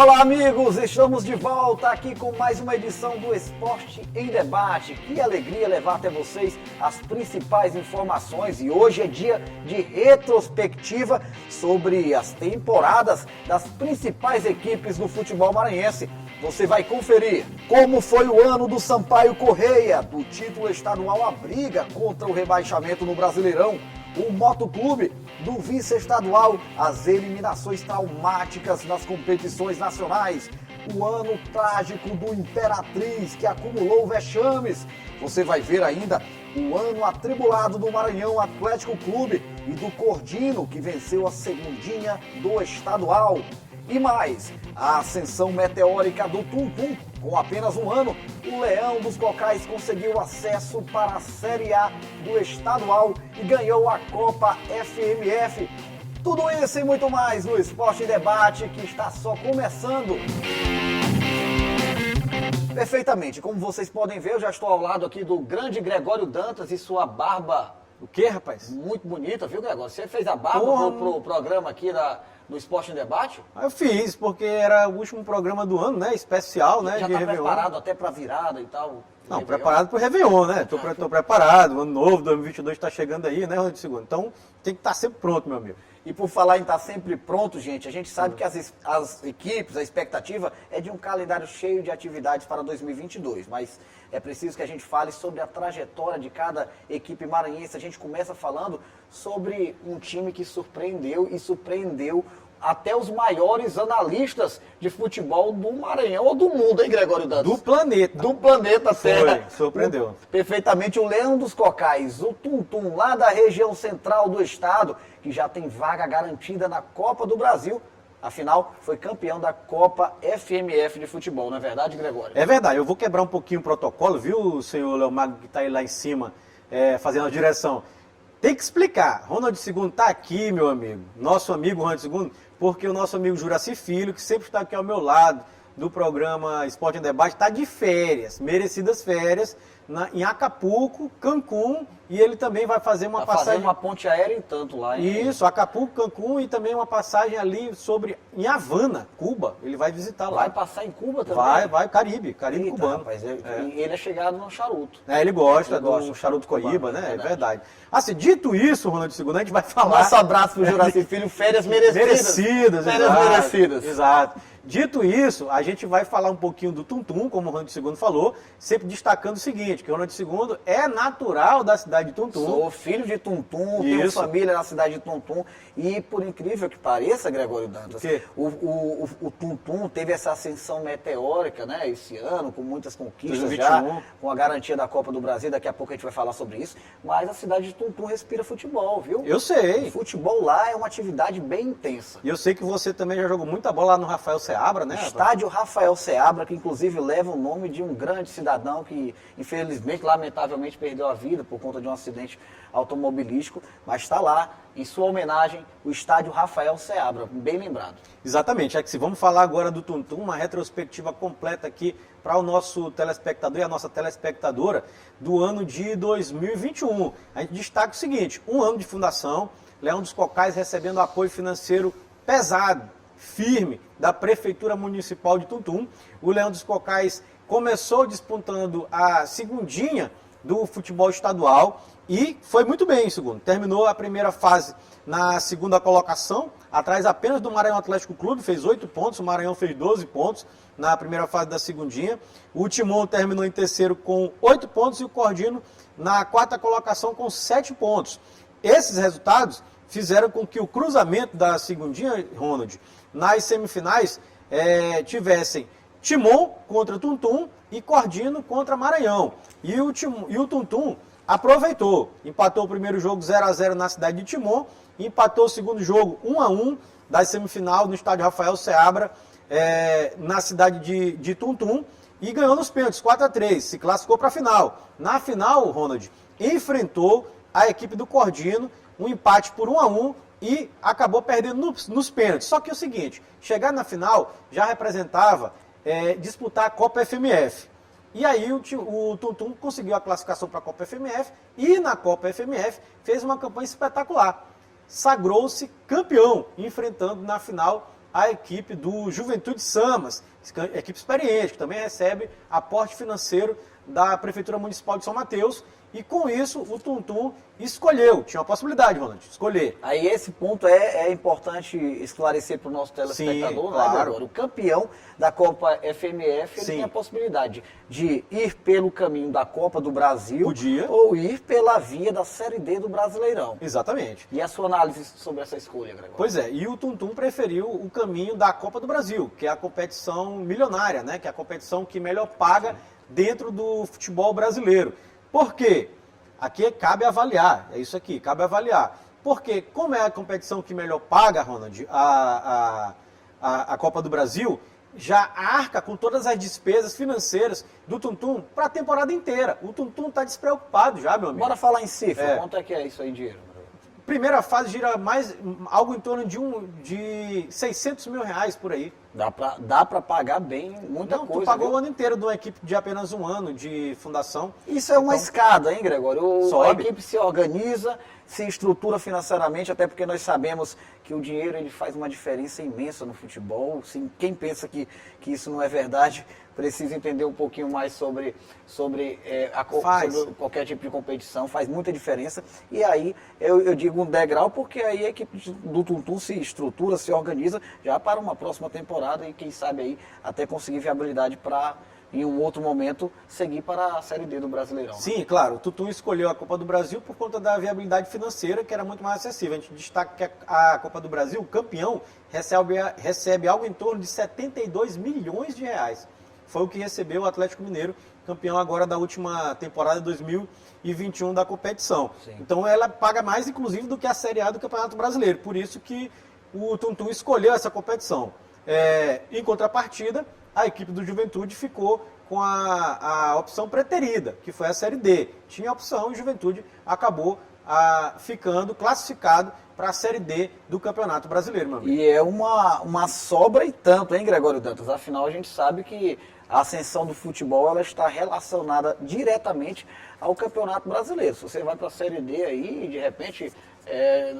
Olá, amigos! Estamos de volta aqui com mais uma edição do Esporte em Debate. Que alegria levar até vocês as principais informações. E hoje é dia de retrospectiva sobre as temporadas das principais equipes do futebol maranhense. Você vai conferir como foi o ano do Sampaio Correia, do título estadual à briga contra o rebaixamento no Brasileirão, o Motoclube, do vice-estadual, as eliminações traumáticas nas competições nacionais, o ano trágico do Imperatriz, que acumulou vexames. Você vai ver ainda o ano atribulado do Maranhão Atlético Clube e do Cordino, que venceu a segundinha do estadual. E mais, a ascensão meteórica do Tum-Tum. Com apenas um ano, o Leão dos Cocais conseguiu acesso para a Série A do estadual e ganhou a Copa FMF. Tudo isso e muito mais no Esporte em Debate, que está só começando. Perfeitamente, como vocês podem ver, eu já estou ao lado aqui do grande Gregório Dantas e sua barba. O que, rapaz? Muito bonita, viu, Gregório? Você fez a barba pro programa aqui do Esporte em Debate? Eu fiz, porque era o último programa do ano, né? Especial, né? Já de está Réveillon. Preparado até para virada e tal? Não, Réveillon? Preparado pro Réveillon, né? Tô preparado, ano novo, 2022 está chegando aí, né, Ronaldo II? Então, tem que estar sempre pronto, meu amigo. E por falar em estar sempre pronto, gente, a gente sabe que as equipes, a expectativa é de um calendário cheio de atividades para 2022, mas é preciso que a gente fale sobre a trajetória de cada equipe maranhense. A gente começa falando sobre um time que surpreendeu até os maiores analistas de futebol do Maranhão ou do mundo, hein, Gregório Dantas? Do planeta. Do planeta Terra. Foi, surpreendeu. Perfeitamente, o Leão dos Cocais, o Tum-Tum, lá da região central do estado, que já tem vaga garantida na Copa do Brasil. Afinal, foi campeão da Copa FMF de futebol, não é verdade, Gregório? É verdade, eu vou quebrar um pouquinho o protocolo, viu, senhor Leomago, que está aí lá em cima, fazendo a direção. Tem que explicar. Ronaldo II está aqui, meu amigo, nosso amigo Ronaldo II, porque o nosso amigo Juraci Filho, que sempre está aqui ao meu lado do programa Esporte em Debate, está de férias, merecidas férias, em Acapulco, Cancún, e ele também vai fazer uma passagem... fazer uma ponte aérea em tanto lá. Isso, Acapulco, Cancún e também uma passagem ali em Havana, Cuba. Ele vai visitar lá. Vai passar em Cuba também? Vai, Caribe Eita, cubano. Rapaz, ele é chegado no charuto. Ele gosta Ele gosta do charuto Coíba, cubano, né? É verdade. Assim, dito isso, Ronaldo II, a gente vai falar... Nosso abraço pro Juraci Filho, férias merecidas. Férias merecidas. Exato. Dito isso, a gente vai falar um pouquinho do Tum-Tum, como o Ronaldo II falou, sempre destacando o seguinte, que o Ronaldo II é natural da cidade de Tum-Tum. Sou filho de Tum-Tum, tenho família na cidade de Tum-Tum, e por incrível que pareça, Gregório Dantas, o Tum-Tum teve essa ascensão meteórica, né, esse ano, com muitas conquistas 2021. já, com a garantia da Copa do Brasil, daqui a pouco a gente vai falar sobre isso, mas a cidade de Tum-Tum respira futebol, viu? Eu sei. O futebol lá é uma atividade bem intensa. E eu sei que você também já jogou muita bola lá no Rafael Seabra, né? Estádio Rafael Seabra, que inclusive leva o nome de um grande cidadão que, infelizmente, lamentavelmente, perdeu a vida por conta de um acidente automobilístico, mas está lá, em sua homenagem, o Estádio Rafael Seabra, bem lembrado. Exatamente, é que se vamos falar agora do Tum-Tum, uma retrospectiva completa aqui para o nosso telespectador e a nossa telespectadora do ano de 2021. A gente destaca o seguinte, um ano de fundação, Leão dos Cocais recebendo apoio financeiro pesado, firme, da Prefeitura Municipal de Tum-Tum. O Leão dos Cocais começou disputando a segundinha do futebol estadual e foi muito bem em segundo. Terminou a primeira fase na segunda colocação, atrás apenas do Maranhão Atlético Clube, fez 8 pontos, o Maranhão fez 12 pontos na primeira fase da segundinha. O Timon terminou em terceiro com 8 pontos e o Cordino na quarta colocação com 7 pontos. Esses resultados fizeram com que o cruzamento da segundinha, Ronald, nas semifinais tivessem Timon contra Tum-Tum e Cordino contra Maranhão. E o Tum-Tum aproveitou, empatou o primeiro jogo 0-0 na cidade de Timon, e empatou o segundo jogo 1-1 da semifinal no estádio Rafael Seabra, na cidade de Tum-Tum, e ganhou nos pênaltis 4-3, se classificou para a final. Na final, Ronald, enfrentou a equipe do Cordino, um empate por 1-1, e acabou perdendo nos pênaltis. Só que é o seguinte, chegar na final já representava disputar a Copa FMF. E aí o Tum-Tum conseguiu a classificação para a Copa FMF e na Copa FMF fez uma campanha espetacular. Sagrou-se campeão, enfrentando na final a equipe do Juventude Samas, equipe experiente, que também recebe aporte financeiro da Prefeitura Municipal de São Mateus. E com isso, o Tum-Tum escolheu, tinha a possibilidade, Ronald, de escolher. Aí esse ponto é importante esclarecer para o nosso telespectador. Sim, claro. Agora, o campeão da Copa FMF ele Sim. tem a possibilidade de ir pelo caminho da Copa do Brasil Podia. ou ir pela via da Série D do Brasileirão. Exatamente. E a sua análise sobre essa escolha, Gregório? Pois é, e o Tum-Tum preferiu o caminho da Copa do Brasil, que é a competição milionária, né? Que é a competição que melhor paga dentro do futebol brasileiro. Por quê? Aqui cabe avaliar, é isso aqui, cabe avaliar. Porque como é a competição que melhor paga, Ronald, a Copa do Brasil, já arca com todas as despesas financeiras do Tum-Tum para a temporada inteira. O Tum-Tum está despreocupado já, meu amigo. Bora falar em cifra, É. quanto é que é isso aí em dinheiro? Primeira fase gira algo em torno de 600 mil reais por aí. Dá pra pagar bem muita Não, coisa. tu pagou viu? o ano inteiro de uma equipe de apenas um ano de fundação. Isso é uma Então, escada, hein, Gregório? A sobe. equipe se organiza, se estrutura financeiramente, até porque nós sabemos que o dinheiro ele faz uma diferença imensa no futebol. Quem pensa que isso não é verdade, precisa entender um pouquinho mais sobre qualquer tipo de competição, faz muita diferença. E aí eu digo um degrau, porque aí a equipe do Tum-Tum se estrutura, se organiza já para uma próxima temporada e quem sabe aí até conseguir viabilidade para, em um outro momento, seguir para a Série D do Brasileirão. Sim, claro, o Tum-Tum escolheu a Copa do Brasil por conta da viabilidade financeira, que era muito mais acessível. A gente destaca que a Copa do Brasil, o campeão, recebe algo em torno de 72 milhões de reais. Foi o que recebeu o Atlético Mineiro, campeão agora da última temporada 2021 da competição. Sim. Então ela paga mais, inclusive, do que a Série A do Campeonato Brasileiro. Por isso que o Tum-Tum escolheu essa competição. Em contrapartida, a equipe do Juventude ficou com a opção preterida, que foi a Série D. Tinha a opção e o Juventude acabou ficando classificado para a Série D do Campeonato Brasileiro, meu amigo. E é uma sobra e tanto, hein, Gregório Dantas? Afinal, a gente sabe que a ascensão do futebol ela está relacionada diretamente ao Campeonato Brasileiro. Se você vai para a Série D aí, de repente,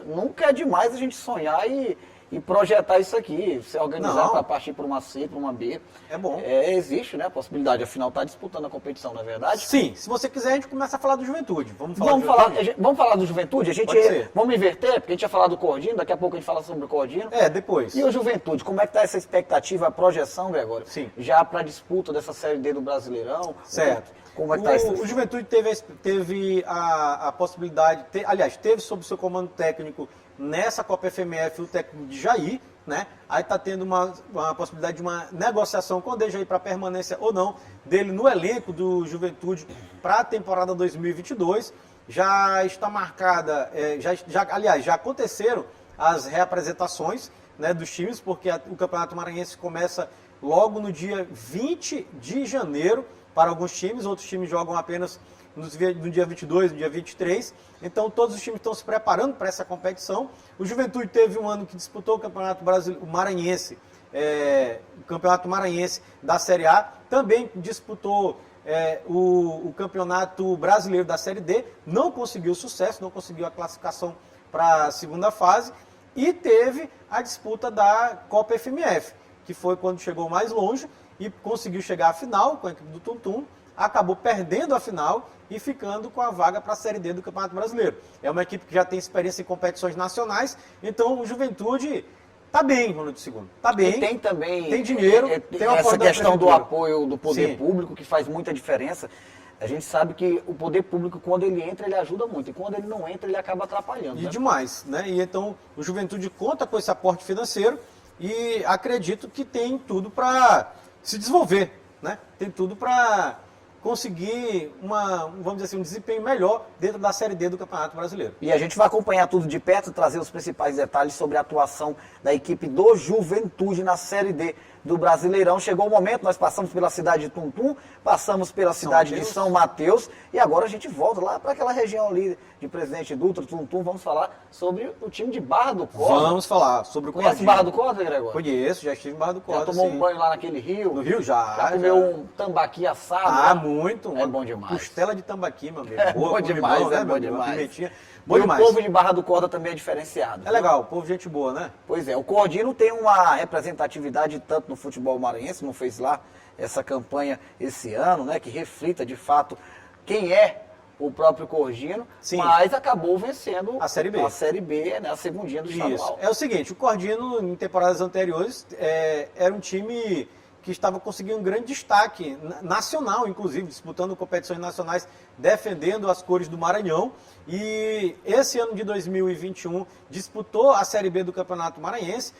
nunca é demais a gente sonhar e projetar isso aqui, se organizar para partir para uma C, para uma B. É bom. Existe, né, a possibilidade, afinal está disputando a competição, não é verdade? Sim, se você quiser a gente começa a falar do Juventude. Vamos falar Vamos falar do Juventude? Pode ser. Vamos inverter, porque a gente ia falar do Cordino, daqui a pouco a gente fala sobre o Cordino. Depois. E o Juventude, como é que está essa expectativa, a projeção, Gregório? Sim. Já para a disputa dessa Série D do Brasileirão? Certo. Como é que está isso? O Juventude teve a possibilidade, teve sob seu comando técnico nessa Copa FMF o técnico de Jair, né? Aí está tendo uma possibilidade de uma negociação com o Dejaí para permanência ou não dele no elenco do Juventude para a temporada 2022. Já está marcada, já aconteceram as reapresentações, né, dos times, porque o Campeonato Maranhense começa logo no dia 20 de janeiro para alguns times, outros times jogam apenas no dia 22, no dia 23. Então todos os times estão se preparando para essa competição. O Juventude teve um ano que disputou o Campeonato Maranhense, o Campeonato Maranhense da Série A, também disputou o Campeonato Brasileiro da Série D, não conseguiu sucesso, não conseguiu a classificação para a segunda fase, e teve a disputa da Copa FMF, que foi quando chegou mais longe e conseguiu chegar à final com a equipe do Tum-Tum, acabou perdendo a final e ficando com a vaga para a Série D do Campeonato Brasileiro. É uma equipe que já tem experiência em competições nacionais, então o Juventude está bem, Ronaldo II. Está bem. E tem também tem dinheiro, tem uma essa questão do apoio do poder Sim. público, que faz muita diferença. A gente sabe que o poder público, quando ele entra, ele ajuda muito. E quando ele não entra, ele acaba atrapalhando. E né? demais, né? E então o Juventude conta com esse aporte financeiro e acredito que tem tudo para se desenvolver, né? Tem tudo para conseguir vamos dizer assim, um desempenho melhor dentro da Série D do Campeonato Brasileiro. E a gente vai acompanhar tudo de perto, trazer os principais detalhes sobre a atuação da equipe do Juventude na Série D do Brasileirão. Chegou o momento, nós passamos pela cidade de Tuntum, passamos pela cidade de São Mateus e agora a gente volta lá para aquela região ali de Presidente Dutra, Tuntum. Vamos falar sobre o time de Barra do Corda. Vamos falar sobre o Conhece Cordinho. Barra do Corda, Gregório? Conheço, já estive em Barra do Corda. Já tomou sim. um banho lá naquele rio? No Rio já. Já comeu um tambaqui assado? Ah, né? muito. É bom demais. Costela de tambaqui, meu amigo. É Boa, bom com demais, limão, é né, bom meu amigo? Uma demais. pimentinha. E Bom o demais. povo de Barra do Corda também é diferenciado. É legal, o povo gente boa, né? Pois é, o Cordino tem uma representatividade tanto no futebol maranhense, não fez lá essa campanha esse ano, né, que reflita de fato quem é o próprio Cordino, Sim. mas acabou vencendo A Série B. a Série B, né, a segundinha do Isso. estadual. É o seguinte, o Cordino, em temporadas anteriores, era um time que estava conseguindo um grande destaque nacional, inclusive, disputando competições nacionais, defendendo as cores do Maranhão. E esse ano de 2021 disputou a Série B do Campeonato Maranhense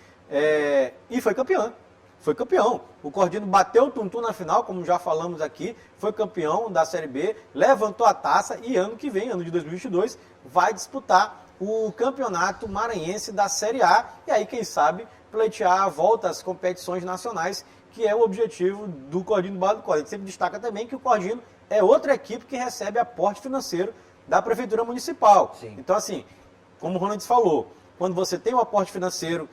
e foi campeão. Foi campeão. O Cordino bateu o Tuntum na final, como já falamos aqui, foi campeão da Série B, levantou a taça e ano que vem, ano de 2022, vai disputar o Campeonato Maranhense da Série A. E aí, quem sabe, pleitear a volta às competições nacionais, que é o objetivo do Cordino Barra do Corda. A gente sempre destaca também que o Cordino é outra equipe que recebe aporte financeiro da Prefeitura Municipal. Sim. Então, assim, como o Ronald falou, quando você tem um aporte financeiro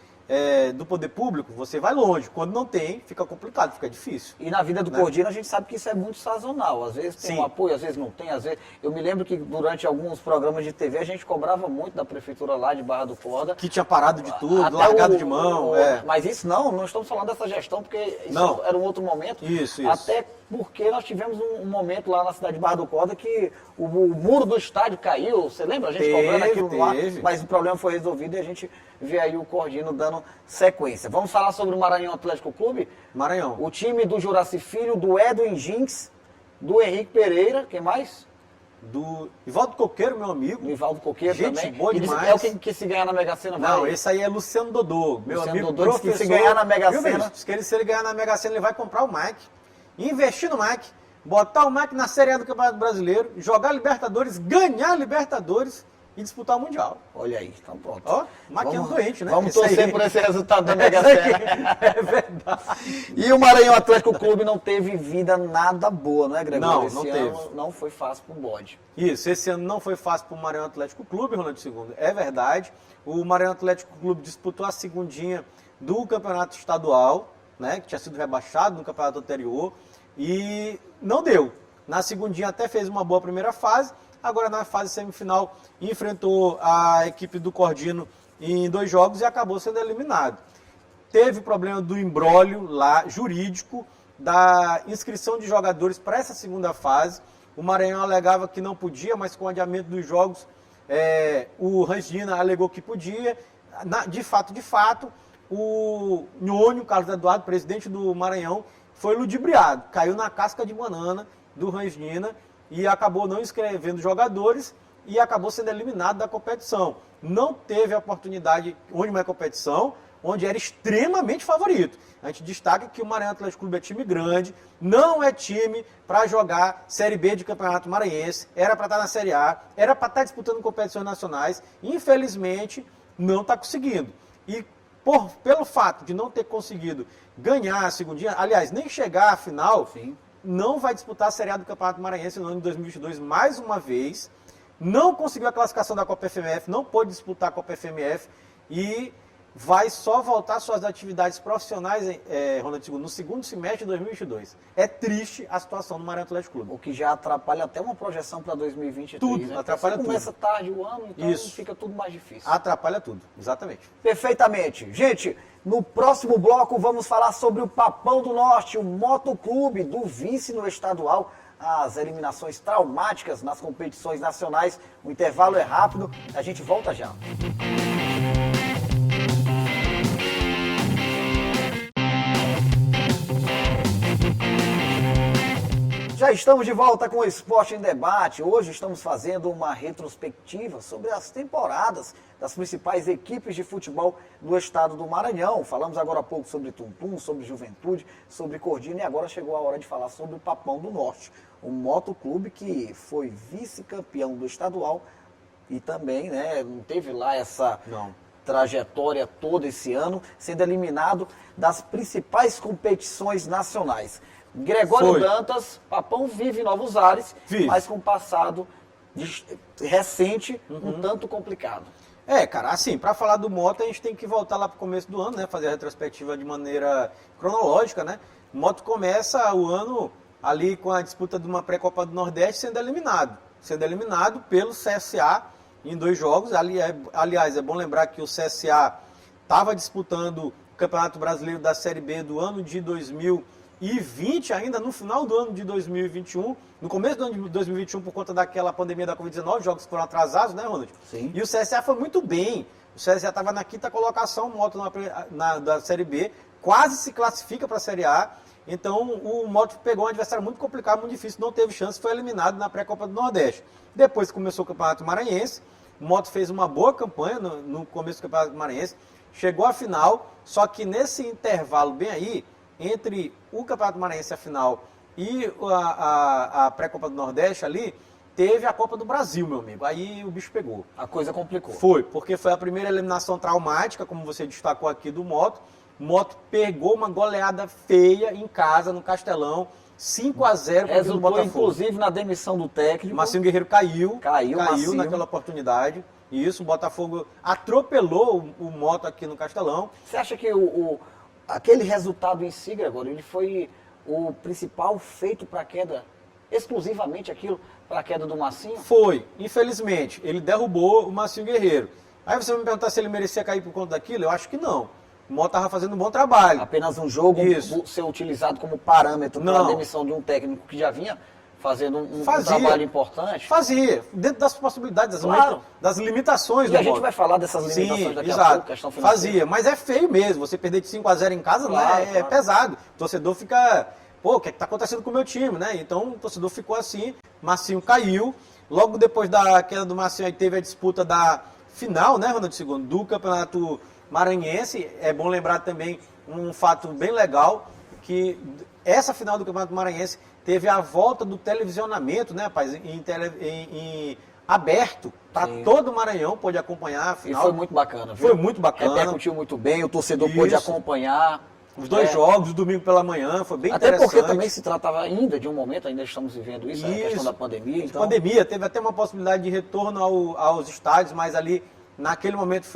do poder público, você vai longe. Quando não tem, fica complicado, fica difícil. E na vida do Né? Cordino a gente sabe que isso é muito sazonal. Às vezes tem Sim. um apoio, às vezes não tem, às vezes... Eu me lembro que durante alguns programas de TV a gente cobrava muito da prefeitura lá de Barra do Corda. Que tinha parado de tudo, Até largado de mão. Mas isso não estamos falando dessa gestão, porque isso Não. era um outro momento. Isso. Até porque nós tivemos um momento lá na cidade de Barra do Corda que o muro do estádio caiu. Você lembra? A gente cobrando aquilo lá, mas o problema foi resolvido e a gente vê aí o Cordino dando sequência. Vamos falar sobre o Maranhão Atlético Clube? Maranhão. O time do Juraci Filho, do Edwin Jinx, do Henrique Pereira, quem mais? Do Ivaldo Coqueiro, meu amigo. Do Ivaldo Coqueiro Gente também. boa Que demais. é o que se ganhar na Mega Sena vai. Não, esse aí é Luciano Dodô, meu Luciano amigo Dodô disse professor. que se ganhar na Mega Viu, Sena- bicho? Diz que se ele ganhar na Mega Sena, ele vai comprar o Mac, investir no Mac, botar o Mac na Série A do Campeonato Brasileiro, jogar Libertadores, ganhar Libertadores e disputar o Mundial. Olha aí, então pronto. Ó, maquiando doente, né? Vamos Esse torcer aí. por esse resultado da Mega Sena. É verdade. E o Maranhão Atlético Clube não teve vida nada boa, não é, Gregório? Não, Esse não ano teve. não foi fácil pro bode. Isso, esse ano não foi fácil para o Maranhão Atlético Clube, Ronaldo II, é verdade. O Maranhão Atlético Clube disputou a segundinha do campeonato estadual, né, que tinha sido rebaixado no campeonato anterior, e não deu. Na segundinha até fez uma boa primeira fase, agora na fase semifinal enfrentou a equipe do Cordino em 2 jogos e acabou sendo eliminado. Teve problema do imbróglio lá, jurídico, da inscrição de jogadores para essa segunda fase. O Maranhão alegava que não podia, mas com o adiamento dos jogos, o Rangina alegou que podia. De fato, o Nhônio, Carlos Eduardo, presidente do Maranhão, foi ludibriado. Caiu na casca de banana do Rangina e acabou não inscrevendo jogadores e acabou sendo eliminado da competição. Não teve a oportunidade onde uma competição, onde era extremamente favorito. A gente destaca que o Maranhão Atlético Clube é time grande, não é time para jogar Série B de Campeonato Maranhense, era para estar na Série A, era para estar disputando competições nacionais, infelizmente não está conseguindo. E pelo fato de não ter conseguido ganhar a segundinha, aliás, nem chegar à final, Sim. não vai disputar a Série A do Campeonato Maranhense no ano de 2022 mais uma vez, não conseguiu a classificação da Copa FMF, não pôde disputar a Copa FMF e vai só voltar às suas atividades profissionais, Ronaldo II, no segundo semestre de 2022. É triste a situação do Maranhão Atlético Clube. O que já atrapalha até uma projeção para 2023. Tudo, né? atrapalha Porque começa tarde o ano, então Isso. fica tudo mais difícil. Atrapalha tudo, exatamente. Perfeitamente. Gente, no próximo bloco vamos falar sobre o Papão do Norte, o motoclube do vice no estadual, as eliminações traumáticas nas competições nacionais. O intervalo é rápido, a gente volta já. Já estamos de volta com o Esporte em Debate. Hoje estamos fazendo uma retrospectiva sobre as temporadas das principais equipes de futebol do estado do Maranhão. Falamos agora há pouco sobre Tuntum, sobre Juventude, sobre Cordino e agora chegou a hora de falar sobre o Papão do Norte, um motoclube que foi vice-campeão do estadual e também, né, não teve lá essa Não. trajetória toda esse ano, sendo eliminado das principais competições nacionais. Gregório Foi. Dantas, Papão vive novos ares, Vive. mas com um passado recente um tanto complicado. Cara, assim, para falar do Moto, a gente tem que voltar lá para o começo do ano, né? Fazer a retrospectiva de maneira cronológica, né? O Moto começa o ano ali com a disputa de uma pré-copa do Nordeste sendo eliminado pelo CSA em 2 jogos. Aliás, é bom lembrar que o CSA estava disputando o Campeonato Brasileiro da Série B do ano de 2020, ainda no final do ano de 2021, no começo do ano de 2021, por conta daquela pandemia da Covid-19, jogos foram atrasados, né, Ronald? Sim. E o CSA foi muito bem. O CSA estava na 5ª colocação, o Moto da Série B, quase se classifica para a Série A. Então, o Moto pegou um adversário muito complicado, muito difícil, não teve chance, foi eliminado na pré-copa do Nordeste. Depois começou o Campeonato Maranhense, o Moto fez uma boa campanha no começo do Campeonato Maranhense, chegou à final, só que nesse intervalo bem aí, entre o Campeonato Maranhense, a final, e a pré-copa do Nordeste ali, teve a Copa do Brasil, meu amigo. Aí o bicho pegou. A coisa complicou. Foi, porque foi a primeira eliminação traumática, como você destacou aqui, do Moto. O Moto pegou uma goleada feia em casa, no Castelão, 5-0 para o Resultou, Botafogo. inclusive, na demissão do técnico. Marcinho Guerreiro caiu Marcinho. naquela oportunidade. E isso, o Botafogo atropelou o Moto aqui no Castelão. Você acha que aquele resultado em si, Gregório, ele foi o principal feito para a queda, exclusivamente aquilo, para a queda do Marcinho? Foi, infelizmente. Ele derrubou o Marcinho Guerreiro. Aí você vai me perguntar se ele merecia cair por conta daquilo? Eu acho que não. O Moto estava fazendo um bom trabalho. Apenas um jogo ser utilizado como parâmetro para a demissão de um técnico que já vinha fazendo um trabalho importante? Fazia, dentro das possibilidades, Claro. das limitações E do a gente Moto. vai falar dessas limitações daqui a exato. pouco, questão financeira. Fazia, mas é feio mesmo. Você perder de 5-0 em casa, Claro, né? É claro. pesado. O torcedor fica, pô, o que está acontecendo com o meu time, né? Então o torcedor ficou assim, Marcinho caiu. Logo depois da queda do Marcinho, aí teve a disputa da final, né, Ronaldo II, do Campeonato Maranhense. É bom lembrar também um fato bem legal, que essa final do Campeonato Maranhense teve a volta do televisionamento, né, rapaz, em aberto, para todo o Maranhão pôde acompanhar a final. E foi muito bacana, viu? Foi muito bacana. Repercutiu muito bem, o torcedor pôde Isso. acompanhar. Os 2 jogos, domingo pela manhã, foi bem Até interessante. porque também se tratava ainda de um momento, ainda estamos vivendo isso, a questão da pandemia. Então... Pandemia, teve até uma possibilidade de retorno aos estádios, mas ali, naquele momento,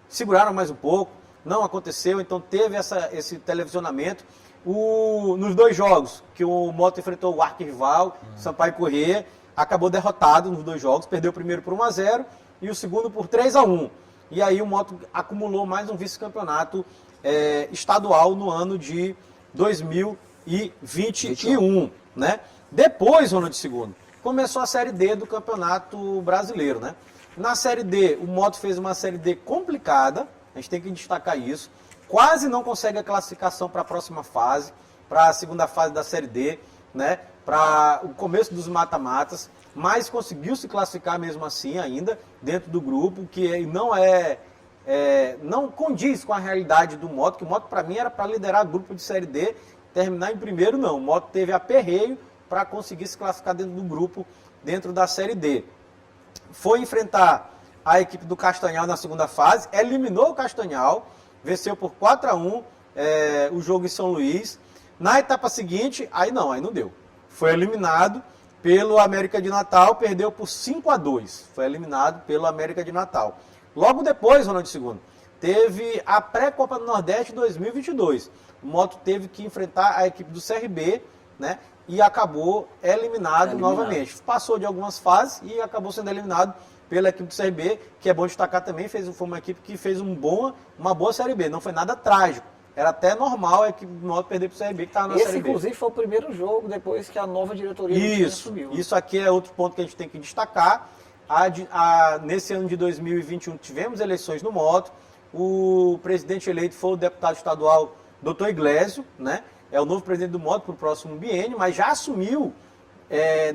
seguraram mais um pouco, não aconteceu, então teve esse televisionamento. Nos 2 jogos, que o Moto enfrentou o arquirrival, Sampaio Corrêa, acabou derrotado nos 2 jogos, perdeu o primeiro por 1-0 e o segundo por 3-1. E aí o Moto acumulou mais um vice-campeonato estadual no ano de 2021, né? Depois, Ronaldo II, começou a Série D do Campeonato Brasileiro, né? Na Série D, o Moto fez uma Série D complicada, a gente tem que destacar isso, quase não consegue a classificação para a próxima fase, para a segunda fase da Série D, né? Para o começo dos mata-matas, mas conseguiu se classificar mesmo assim ainda, dentro do grupo, que não condiz com a realidade do Moto, que o Moto para mim era para liderar grupo de Série D, terminar em primeiro não, o Moto teve aperreio para conseguir se classificar dentro do grupo, dentro da Série D. Foi enfrentar a equipe do Castanhal na segunda fase, eliminou o Castanhal, venceu por 4-1 o jogo em São Luís. Na etapa seguinte, aí não deu. Foi eliminado pelo América de Natal, perdeu por 5-2. Foi eliminado pelo América de Natal. Logo depois, Ronaldo II, teve a pré-Copa do Nordeste 2022. O Moto teve que enfrentar a equipe do CRB, né? E acabou eliminado novamente. Passou de algumas fases e acabou sendo eliminado pela equipe do CRB, que é bom destacar também, foi uma equipe que fez uma boa Série B. Não foi nada trágico. Era até normal a equipe do Moto perder para o CRB, que estava na Série B. Esse, inclusive, foi o primeiro jogo depois que a nova diretoria do time assumiu. Isso aqui é outro ponto que a gente tem que destacar. Nesse ano de 2021 tivemos eleições no Moto. O presidente eleito foi o deputado estadual Dr. Iglesio, né? É o novo presidente do Moto para o próximo biênio, mas já assumiu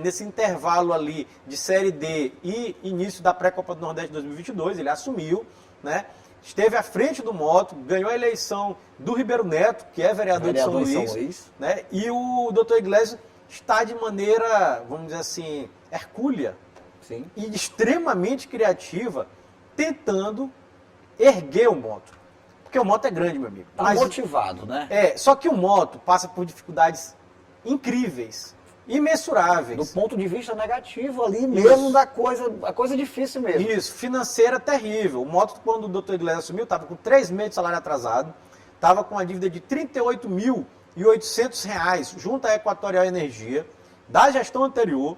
nesse intervalo ali de Série D e início da pré-Copa do Nordeste 2022, ele assumiu, né? Esteve à frente do Moto, ganhou a eleição do Ribeiro Neto, que é vereador de São Luís, né? E o Dr. Iglesio está de maneira, vamos dizer assim, hercúlea, sim, e extremamente criativa, tentando erguer o Moto. Porque o Moto é grande, meu amigo. Tá Mas, motivado, né? só que o Moto passa por dificuldades incríveis, imensuráveis. Do ponto de vista negativo ali mesmo da coisa, a coisa difícil mesmo. Isso, financeira terrível. O Moto, quando o Dr. Iglesias assumiu, estava com 3 meses de salário atrasado, estava com uma dívida de R$ 38.800 junto à Equatorial Energia, da gestão anterior,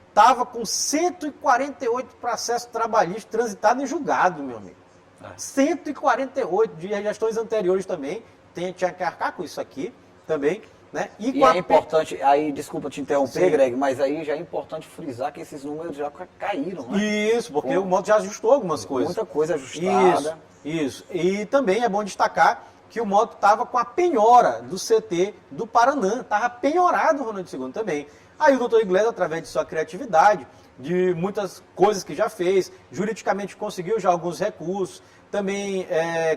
estava com 148 processos trabalhistas transitados em julgado, meu amigo. 148 de gestões anteriores também, tinha que arcar com isso aqui também. Né? E é importante, aí desculpa te interromper, Sim. Greg, mas aí já é importante frisar que esses números já caíram, né? Isso, porque o Moto já ajustou algumas coisas. Muita coisa ajustada. Isso. E também é bom destacar que o Moto estava com a penhora do CT do Paraná, estava penhorado o Ronaldo II também. Aí o doutor Iglesias, através de sua criatividade, de muitas coisas que já fez, juridicamente conseguiu já alguns recursos, também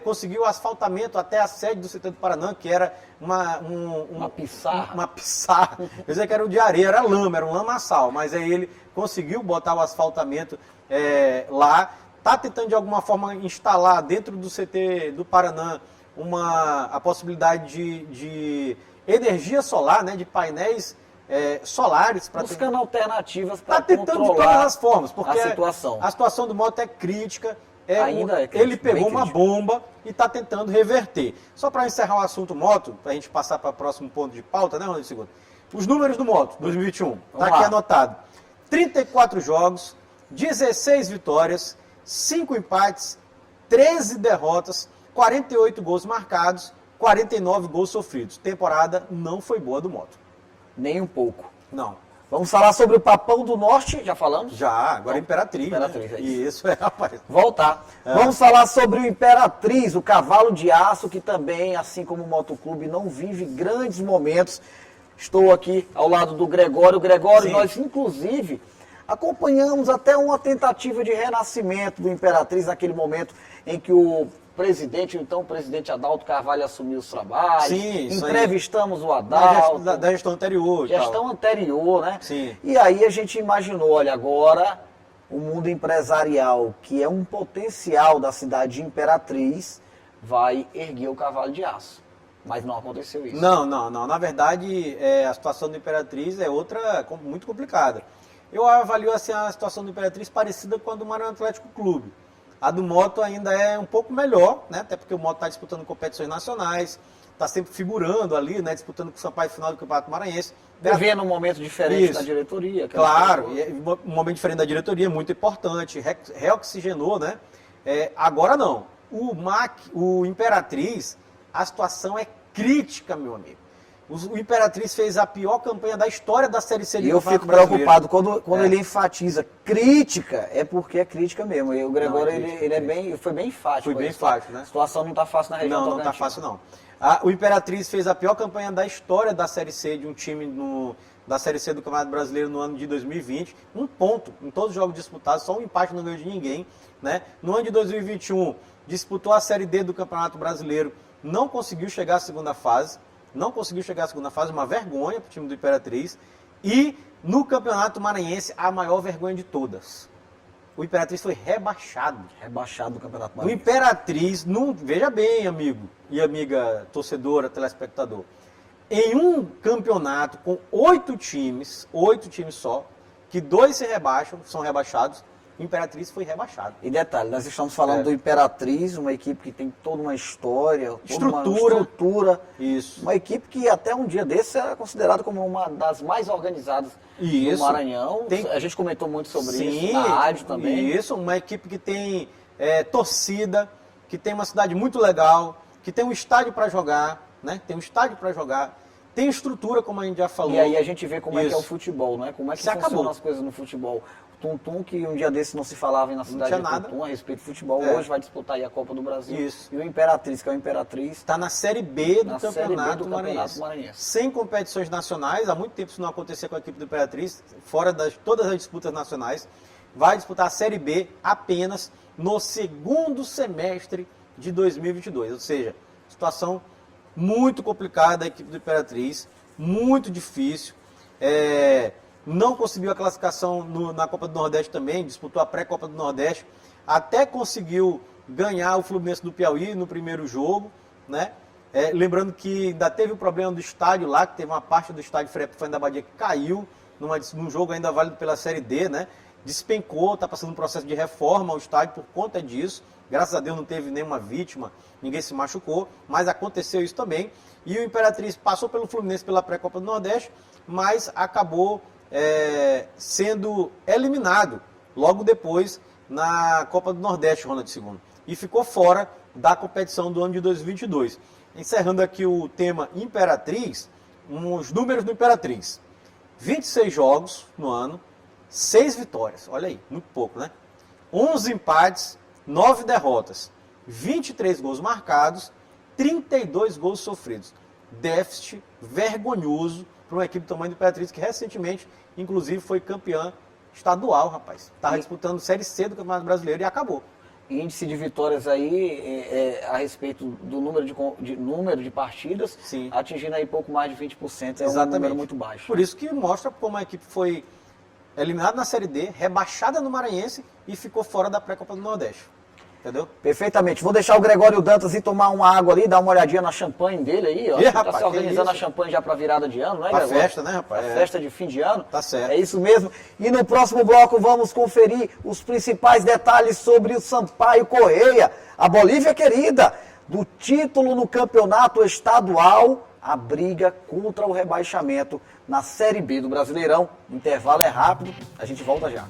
conseguiu o asfaltamento até a sede do CT do Paraná, que era uma pissarra. Uma pissarra. Eu dizia que era de areia, era lama, era um lamaçal, mas aí ele conseguiu botar o asfaltamento lá. Está tentando de alguma forma instalar dentro do CT do Paraná a possibilidade de energia solar, né, de painéis solares. Buscando alternativas para tentando de todas as formas, porque a situação do Moto é crítica. Ainda é crítica, ele pegou uma bomba e está tentando reverter. Só para encerrar o assunto Moto, para a gente passar para o próximo ponto de pauta, né, Ronaldo II? Os números do Moto, 2021. Está aqui anotado. 34 jogos, 16 vitórias, 5 empates, 13 derrotas, 48 gols marcados, 49 gols sofridos. Temporada não foi boa do Moto. Nem um pouco. Não. Vamos falar sobre o Papão do Norte, já falamos? Já, agora Imperatriz. Imperatriz, né? é isso. Isso, rapaz. Voltar. Vamos falar sobre o Imperatriz, o cavalo de aço, que também, assim como o Motoclube, não vive grandes momentos. Estou aqui ao lado do Gregório. Gregório, Sim. nós inclusive acompanhamos até uma tentativa de renascimento do Imperatriz naquele momento em que o presidente, então o presidente Adalto Carvalho assumiu os trabalhos. Sim, isso entrevistamos o Adalto. Da gestão anterior. Gestão anterior, né? Sim. E aí a gente imaginou, olha, agora o mundo empresarial, que é um potencial da cidade de Imperatriz, vai erguer o cavalo de aço. Mas não aconteceu isso. Não. Na verdade, a situação do Imperatriz é outra muito complicada. Eu avalio assim, a situação do Imperatriz parecida com a do Maranhão Atlético Clube. A do Moto ainda é um pouco melhor, né? Até porque o Moto está disputando competições nacionais, está sempre figurando ali, né? Disputando com o Sampaio final do Campeonato Maranhense. Vivendo um momento diferente Isso. da diretoria. Claro, um momento diferente da diretoria, muito importante, reoxigenou, né? Agora não. O Imperatriz, a situação é crítica, meu amigo. O Imperatriz fez a pior campanha da história da Série C do E eu Campeonato fico Brasileiro. preocupado quando ele enfatiza crítica, é porque é crítica mesmo. E o Gregório, ele foi bem enfático. Foi bem enfático, né? A situação não está fácil na região Não está fácil não. O Imperatriz fez a pior campanha da história da Série C de um time da Série C do Campeonato Brasileiro no ano de 2020. Um ponto em todos os jogos disputados, só um empate, não ganhou de ninguém. Né? No ano de 2021, disputou a Série D do Campeonato Brasileiro, não conseguiu chegar à segunda fase. Uma vergonha para o time do Imperatriz. E no Campeonato Maranhense, a maior vergonha de todas. O Imperatriz foi rebaixado. Rebaixado do Campeonato O Maranhense. Imperatriz, veja bem, amigo e amiga torcedora, telespectador, em um campeonato com 8 times só, que 2 são rebaixados, o Imperatriz foi rebaixado. E detalhe, nós estamos falando do Imperatriz, uma equipe que tem toda uma história, toda uma Estrutura. estrutura. Isso. Uma equipe que até um dia desse era considerada como uma das mais organizadas do Maranhão. A gente comentou muito sobre isso na rádio também. Isso, uma equipe que tem torcida, que tem uma cidade muito legal, que tem um estádio para jogar, né? Tem estrutura, como a gente já falou. E aí a gente vê como é que é o futebol, né? Como é que funcionam acabou. as coisas no futebol. Tuntum, que um dia desse não se falava na cidade de Tuntum a respeito de futebol, hoje vai disputar aí a Copa do Brasil. Isso. E o Imperatriz, que é o Imperatriz, está na Série B do Campeonato Maranhense. Maranhense. Sem competições nacionais, há muito tempo isso não acontecia com a equipe do Imperatriz, fora de todas as disputas nacionais. Vai disputar a Série B apenas no segundo semestre de 2022. Ou seja, situação muito complicada da equipe do Imperatriz, muito difícil. Não conseguiu a classificação na Copa do Nordeste também, disputou a pré-Copa do Nordeste, até conseguiu ganhar o Fluminense do Piauí no primeiro jogo, né? Lembrando que ainda teve o problema do estádio lá, que teve uma parte do estádio Frei da Badia que caiu num jogo ainda válido pela Série D, né? Despencou, está passando um processo de reforma ao estádio por conta disso. Graças a Deus não teve nenhuma vítima, ninguém se machucou, mas aconteceu isso também. E o Imperatriz passou pelo Fluminense pela pré-Copa do Nordeste, mas acabou sendo eliminado logo depois na Copa do Nordeste, Ronald II. E ficou fora da competição do ano de 2022. Encerrando aqui o tema Imperatriz, os números do Imperatriz. 26 jogos no ano, 6 vitórias, olha aí, muito pouco, né? 11 empates, 9 derrotas, 23 gols marcados, 32 gols sofridos. Déficit vergonhoso para uma equipe do tamanho do Imperatriz, que recentemente, inclusive, foi campeã estadual, rapaz. Estava disputando Série C do Campeonato Brasileiro e acabou. Índice de vitórias aí a respeito do número de partidas, sim, atingindo aí pouco mais de 20%, exatamente, um número muito baixo. Por isso que mostra como a equipe foi eliminada na Série D, rebaixada no Maranhense e ficou fora da pré-Copa do Nordeste. Entendeu? Perfeitamente. Vou deixar o Gregório Dantas ir tomar uma água ali, dar uma olhadinha na champanhe dele aí. Ó. Rapaz, tá se organizando a champanhe já para virada de ano, não é, pra Gregório? Festa, né, rapaz? Festa de fim de ano. Tá certo. É isso mesmo. E no próximo bloco vamos conferir os principais detalhes sobre o Sampaio Corrêa, a Bolívia querida, do título no campeonato estadual, a briga contra o rebaixamento na Série B do Brasileirão. O intervalo é rápido, a gente volta já.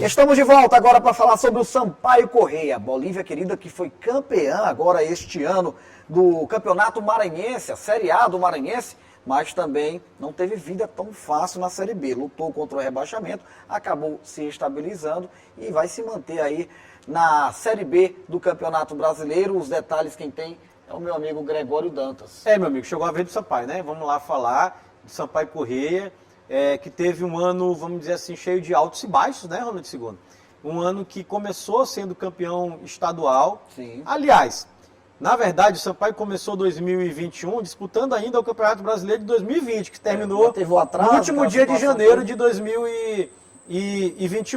Estamos de volta agora para falar sobre o Sampaio Corrêa, Bolívia querida, que foi campeã agora este ano do Campeonato Maranhense, a Série A do Maranhense, mas também não teve vida tão fácil na Série B. Lutou contra o rebaixamento, acabou se estabilizando e vai se manter aí na Série B do Campeonato Brasileiro. Os detalhes quem tem é o meu amigo Gregório Dantas. Meu amigo, chegou a vez do Sampaio, né? Vamos lá falar do Sampaio Corrêa. Que teve um ano, vamos dizer assim, cheio de altos e baixos, né, Ronald II? Um ano que começou sendo campeão estadual. Sim. Aliás, na verdade, o Sampaio começou 2021 disputando ainda o Campeonato Brasileiro de 2020, que terminou teve o atraso, no último dia de janeiro de 2021.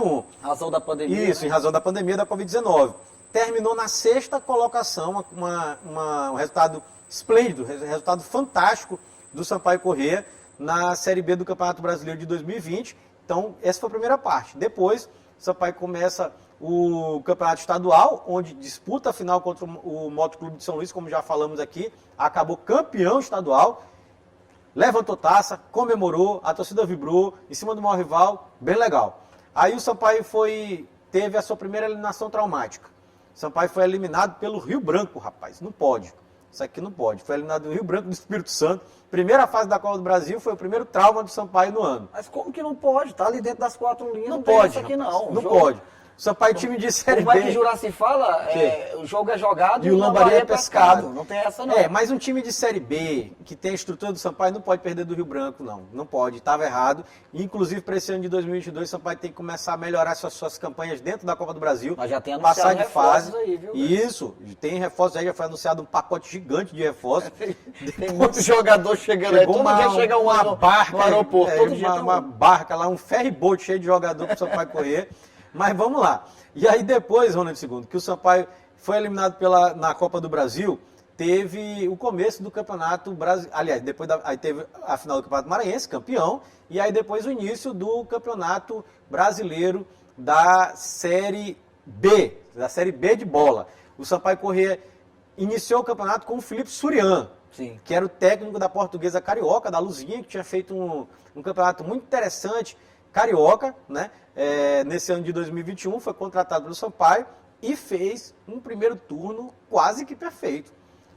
Em razão da pandemia. Isso, né? em razão da pandemia da Covid-19. Terminou na 6ª colocação, um resultado esplêndido, resultado fantástico do Sampaio Corrêa na Série B do Campeonato Brasileiro de 2020. Então, essa foi a primeira parte. Depois, o Sampaio começa o Campeonato Estadual, onde disputa a final contra o Moto Clube de São Luís, como já falamos aqui. Acabou campeão estadual, levantou taça, comemorou, a torcida vibrou, em cima do maior rival, bem legal. Aí o Sampaio teve a sua primeira eliminação traumática. O Sampaio foi eliminado pelo Rio Branco, rapaz, não pode. Isso aqui não pode. Foi eliminado do Rio Branco do Espírito Santo. Primeira fase da Copa do Brasil, foi o primeiro trauma do Sampaio no ano. Mas como que não pode? Tá ali dentro das 4 linhas, Não tem pode, isso aqui rapaz, não. não pode. O Sampaio time de Série B. Como é que Juraci fala? O jogo é jogado e o Lambari é pescado. Não tem essa não. Mas um time de Série B, que tem a estrutura do Sampaio, não pode perder do Rio Branco, não. Não pode, estava errado. Inclusive, para esse ano de 2022, o Sampaio tem que começar a melhorar suas campanhas dentro da Copa do Brasil. Mas já tem anunciado passar de fase aí, viu? Isso, tem reforços aí, já foi anunciado um pacote gigante de reforços. Tem muito jogador chegando aí. Todo dia chega um uma barca, no aeroporto. Todo dia uma barca lá, um ferry-boat cheio de jogador para o Sampaio correr. Mas vamos lá. E aí depois, Ronald II, que o Sampaio foi eliminado na Copa do Brasil, teve o começo do Campeonato Brasileiro. Aliás, depois aí teve a final do Campeonato Maranhense, campeão, e aí depois o início do Campeonato Brasileiro da Série B, de bola. O Sampaio Corrêa iniciou o campeonato com o Felipe Surian, Sim. que era o técnico da Portuguesa Carioca, da Luzinha, que tinha feito um campeonato muito interessante, carioca, né? Nesse ano de 2021, foi contratado pelo Sampaio e fez um primeiro turno quase que perfeito.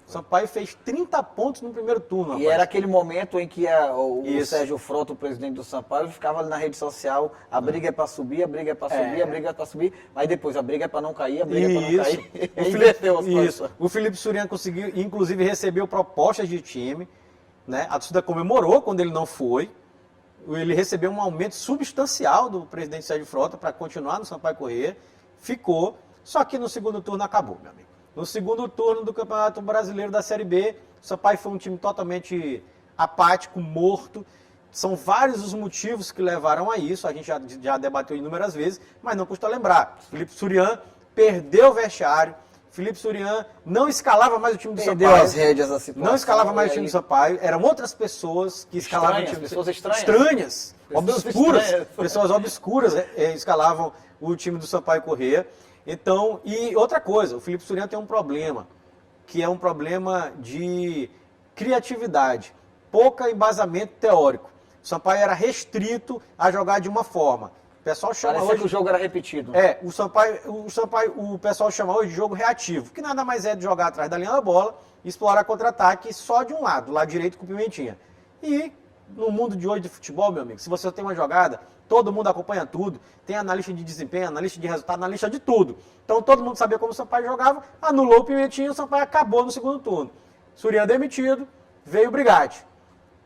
O Sampaio fez 30 pontos no primeiro turno. E rapaz. era aquele momento em que o Sérgio Frota, o presidente do Sampaio, ficava ali na rede social, a briga é para subir, a briga é para subir, a briga é para subir, mas depois a briga é para não cair, a briga é para não cair. O Felipe Surian conseguiu, inclusive, recebeu propostas de time, né? A torcida comemorou quando ele não foi. Ele recebeu um aumento substancial do presidente Sérgio Frota para continuar no Sampaio Corrêa, ficou, só que no segundo turno acabou, meu amigo. No segundo turno do Campeonato Brasileiro da Série B, o Sampaio foi um time totalmente apático, morto. São vários os motivos que levaram a isso, a gente já debateu inúmeras vezes, mas não custa lembrar. Felipe Surian perdeu o vestiário, Felipe Surian não escalava mais o time do Perdeu Sampaio. as rédeas da situação. Não escalava mais o time do Sampaio, eram outras pessoas que escalavam o time do Pessoas estranhas. Estranhas, obscuras. estranhas. Pessoas obscuras escalavam o time do Sampaio Corrêa. Então, e outra coisa, o Felipe Surian tem um problema, que é um problema de criatividade, pouco embasamento teórico. O Sampaio era restrito a jogar de uma forma. O pessoal chama Parecia hoje... que o jogo era repetido. o pessoal chama hoje de jogo reativo, que nada mais é de jogar atrás da linha da bola e explorar contra-ataque só de um lado, do lado direito com o Pimentinha. E no mundo de hoje de futebol, meu amigo, se você tem uma jogada, todo mundo acompanha tudo, tem analista de desempenho, analista de resultado, analista de tudo. Então todo mundo sabia como o Sampaio jogava, anulou o Pimentinha e o Sampaio acabou no segundo turno. Surian demitido, veio o Brigatti.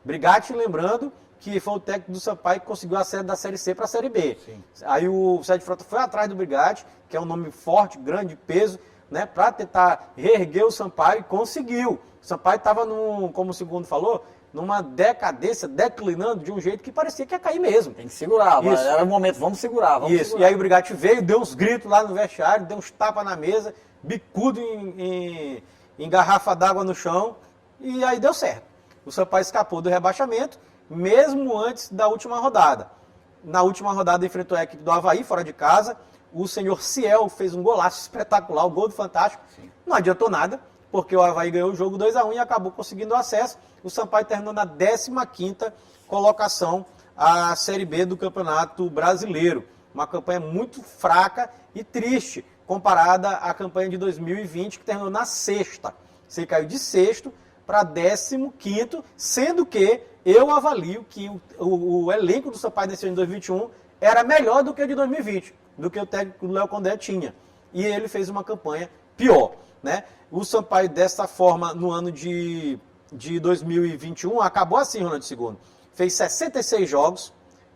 Brigatti, lembrando, que foi o técnico do Sampaio que conseguiu acesso da Série C para a Série B. Sim. Aí o Sérgio Frota foi atrás do Brigatti, que é um nome forte, grande, peso, né, para tentar reerguer o Sampaio e conseguiu. O Sampaio estava, como o segundo falou, numa decadência, declinando de um jeito que parecia que ia cair mesmo. Tem que segurar, mas era o momento, vamos segurar. E aí o Brigatti veio, deu uns gritos lá no vestiário, deu uns tapas na mesa, bicudo em garrafa d'água no chão, e aí deu certo. O Sampaio escapou do rebaixamento, mesmo antes da última rodada. Na última rodada enfrentou a equipe do Avaí, fora de casa. O senhor Ciel fez um golaço espetacular, o gol do Fantástico. Sim. Não adiantou nada, porque o Avaí ganhou o jogo 2-1 e acabou conseguindo o acesso. O Sampaio terminou na 15ª colocação à Série B do Campeonato Brasileiro. Uma campanha muito fraca e triste, comparada à campanha de 2020, que terminou na 6ª. Você caiu de 6º para 15º, sendo que eu avalio que o elenco do Sampaio desse ano de 2021 era melhor do que o de 2020, do que o técnico Léo Condé tinha. E ele fez uma campanha pior, né? O Sampaio, dessa forma, no ano de 2021, acabou assim, Ronaldo II. Fez 66 jogos,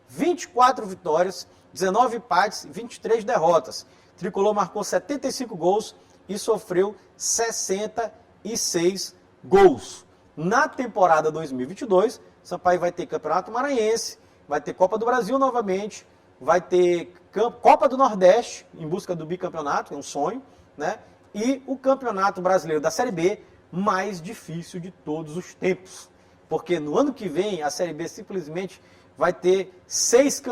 24 vitórias, 19 empates, 23 derrotas. Tricolor marcou 75 gols e sofreu 66 gols. Na temporada 2022, Sampaio vai ter Campeonato Maranhense, vai ter Copa do Brasil novamente, vai ter Copa do Nordeste, em busca do bicampeonato, é um sonho, né? E o Campeonato Brasileiro da Série B, mais difícil de todos os tempos. Porque no ano que vem, a Série B simplesmente vai ter 6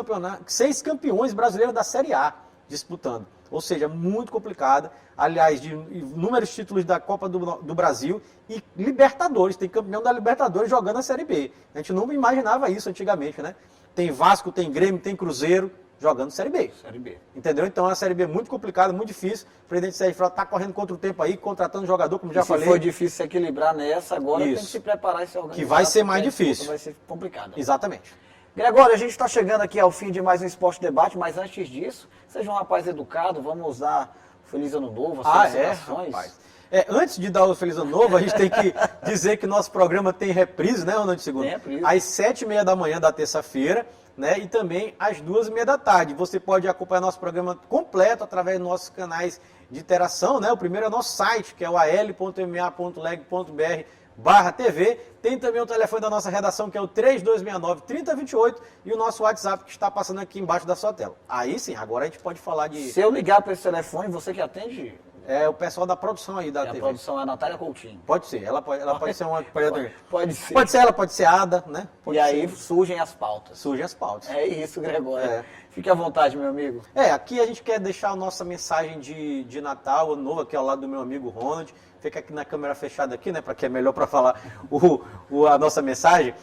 campeões brasileiros da Série A disputando. Ou seja, muito complicada. Aliás, de inúmeros títulos da Copa do Brasil e Libertadores. Tem campeão da Libertadores jogando a Série B. A gente não imaginava isso antigamente, né? Tem Vasco, tem Grêmio, tem Cruzeiro jogando Série B. Série B. Entendeu? Então a Série B é muito complicada, muito difícil. O presidente Sérgio Frota está correndo contra o tempo aí, contratando jogador, como já falei. Se foi difícil se equilibrar nessa, agora tem que se preparar e se organizar. Que vai ser mais difícil. Vai ser complicado. Exatamente. Gregório, a gente está chegando aqui ao fim de mais um Esporte Debate, mas antes disso, seja um rapaz educado, vamos dar Feliz Ano Novo, as felicitações. Antes de dar o Feliz Ano Novo, a gente tem que dizer que nosso programa tem reprise, né, Ronaldo II? Tem reprise. Às 7h30 da manhã da terça-feira, né, e também às 2h30 da tarde. Você pode acompanhar nosso programa completo através dos nossos canais de interação, né? O primeiro é o nosso site, que é o al.ma.leg.br/TV. Tem também o telefone da nossa redação, que é o 3269-3028, e o nosso WhatsApp, que está passando aqui embaixo da sua tela. Aí sim, agora a gente pode falar de... Se eu ligar para esse telefone, você que atende... É o pessoal da produção aí da TV. A produção é a Natália Coutinho. Pode ser, ela pode ser uma... Pode ser. Pode ser ela, pode ser Ada, né? Pode ser. Aí surgem as pautas. Surgem as pautas. É isso, Gregório. Fique à vontade, meu amigo. Aqui a gente quer deixar a nossa mensagem de Natal, Ano Novo, aqui ao lado do meu amigo Ronald. Fica aqui na câmera fechada aqui, né? Para que é melhor para falar a nossa mensagem.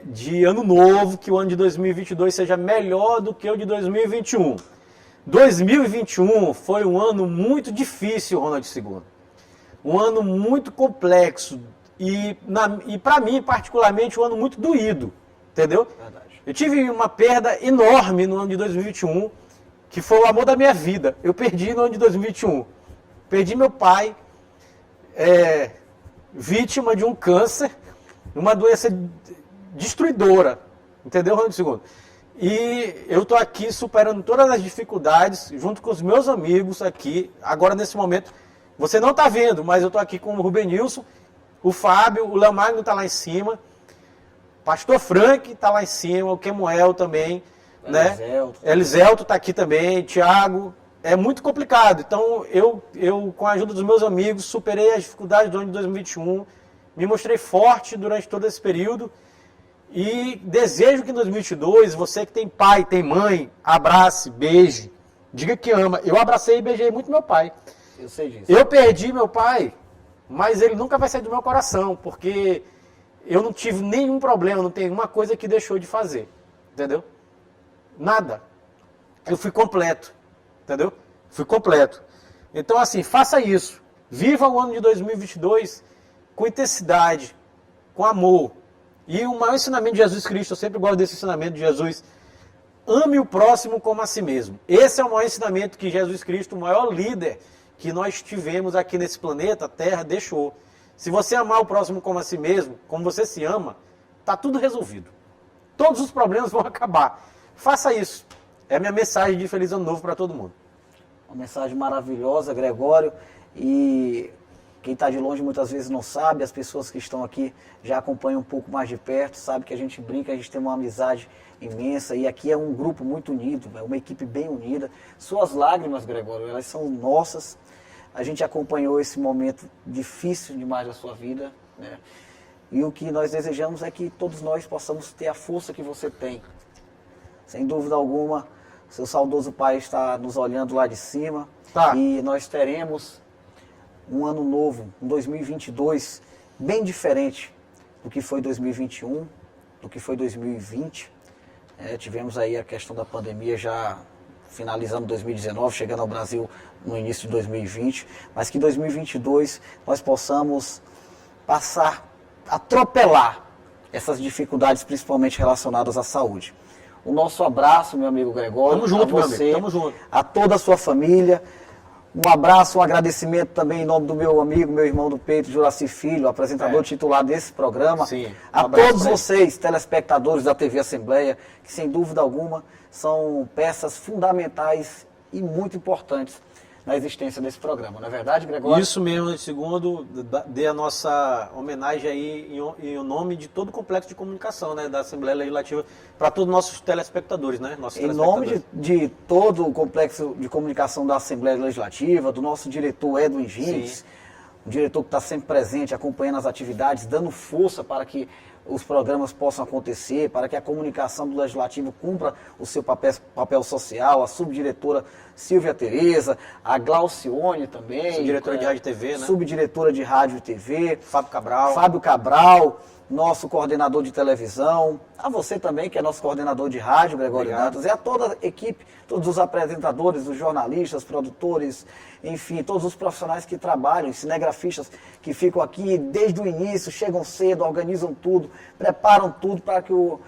De Ano Novo, que o ano de 2022 seja melhor do que o de 2021. 2021 foi um ano muito difícil, Ronald II. Um ano muito complexo e para mim, particularmente, um ano muito doído, entendeu? Verdade. Eu tive uma perda enorme no ano de 2021, que foi o amor da minha vida. Eu perdi no ano de 2021. Perdi meu pai, vítima de um câncer, uma doença destruidora, entendeu, Ronald II? E eu estou aqui superando todas as dificuldades, junto com os meus amigos aqui, agora nesse momento. Você não está vendo, mas eu estou aqui com o Rubenilson, o Fábio, o Léo Magno está lá em cima. Pastor Frank está lá em cima, o Kemuel também, né? Eliselto. Eliselto está aqui também, Thiago. É muito complicado. Então, eu, com a ajuda dos meus amigos, superei as dificuldades do ano de 2021, me mostrei forte durante todo esse período e desejo que em 2022, você que tem pai, tem mãe, abrace, beije, diga que ama. Eu abracei e beijei muito meu pai. Eu sei disso. Eu perdi meu pai, mas ele nunca vai sair do meu coração, porque eu não tive nenhum problema, não tem uma coisa que deixou de fazer, entendeu? Nada. Eu fui completo, entendeu? Fui completo. Então, assim, faça isso. Viva o ano de 2022 com intensidade, com amor. E o maior ensinamento de Jesus Cristo, eu sempre gosto desse ensinamento de Jesus, ame o próximo como a si mesmo. Esse é o maior ensinamento que Jesus Cristo, o maior líder que nós tivemos aqui nesse planeta, Terra, deixou. Se você amar o próximo como a si mesmo, como você se ama, está tudo resolvido. Todos os problemas vão acabar. Faça isso. É a minha mensagem de Feliz Ano Novo para todo mundo. Uma mensagem maravilhosa, Gregório. E quem está de longe muitas vezes não sabe, as pessoas que estão aqui já acompanham um pouco mais de perto, sabe que a gente brinca, a gente tem uma amizade imensa e aqui é um grupo muito unido, é uma equipe bem unida. Suas lágrimas, Gregório, elas são nossas. A gente acompanhou esse momento difícil demais da sua vida, né? E o que nós desejamos é que todos nós possamos ter a força que você tem. Sem dúvida alguma, seu saudoso pai está nos olhando lá de cima. Tá. E nós teremos um ano novo, um 2022, bem diferente do que foi 2021, do que foi 2020. Tivemos aí a questão da pandemia já finalizando 2019, chegando ao Brasil no início de 2020, mas que em 2022 nós possamos atropelar essas dificuldades, principalmente relacionadas à saúde. O nosso abraço, meu amigo Gregório, Tamo junto, a você, meu amigo. Tamo junto. a toda a sua família. Um abraço, um agradecimento também em nome do meu amigo, meu irmão do peito, Juraci Filho, apresentador titular desse programa. Sim, a abraço todos pra ele. vocês, telespectadores da TV Assembleia, que sem dúvida alguma são peças fundamentais e muito importantes na existência desse programa. Não é verdade, Gregório? Isso mesmo, segundo, dê a nossa homenagem aí em nome de todo o complexo de comunicação, né, da Assembleia Legislativa, para todos os nossos telespectadores, né? Nossos Em nome de todo o complexo de comunicação da Assembleia Legislativa, do nosso diretor Edwin Gines, um diretor que está sempre presente, acompanhando as atividades, dando força para que os programas possam acontecer, para que a comunicação do Legislativo cumpra o seu papel social, a subdiretora Silvia Tereza, a Glaucione também. Subdiretora de Rádio e TV, né? Subdiretora de Rádio e TV. Fábio Cabral. Nosso coordenador de televisão, a você também, que é nosso coordenador de rádio, Gregório Dantas, e a toda a equipe, todos os apresentadores, os jornalistas, produtores, enfim, todos os profissionais que trabalham, cinegrafistas que ficam aqui desde o início, chegam cedo, organizam tudo, preparam tudo para que o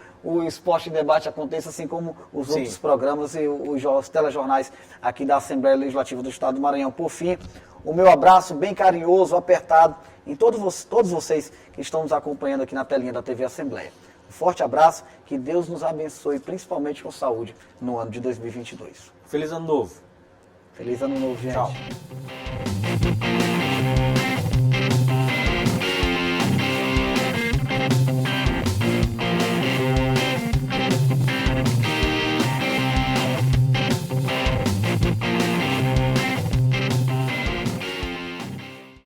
Esporte em Debate aconteça, assim como os outros programas e os telejornais aqui da Assembleia Legislativa do Estado do Maranhão. Por fim, o meu abraço bem carinhoso, apertado, em todos vocês que estão nos acompanhando aqui na telinha da TV Assembleia. Um forte abraço, que Deus nos abençoe, principalmente com saúde, no ano de 2022. Feliz Ano Novo. Feliz Ano Novo, gente. Tchau.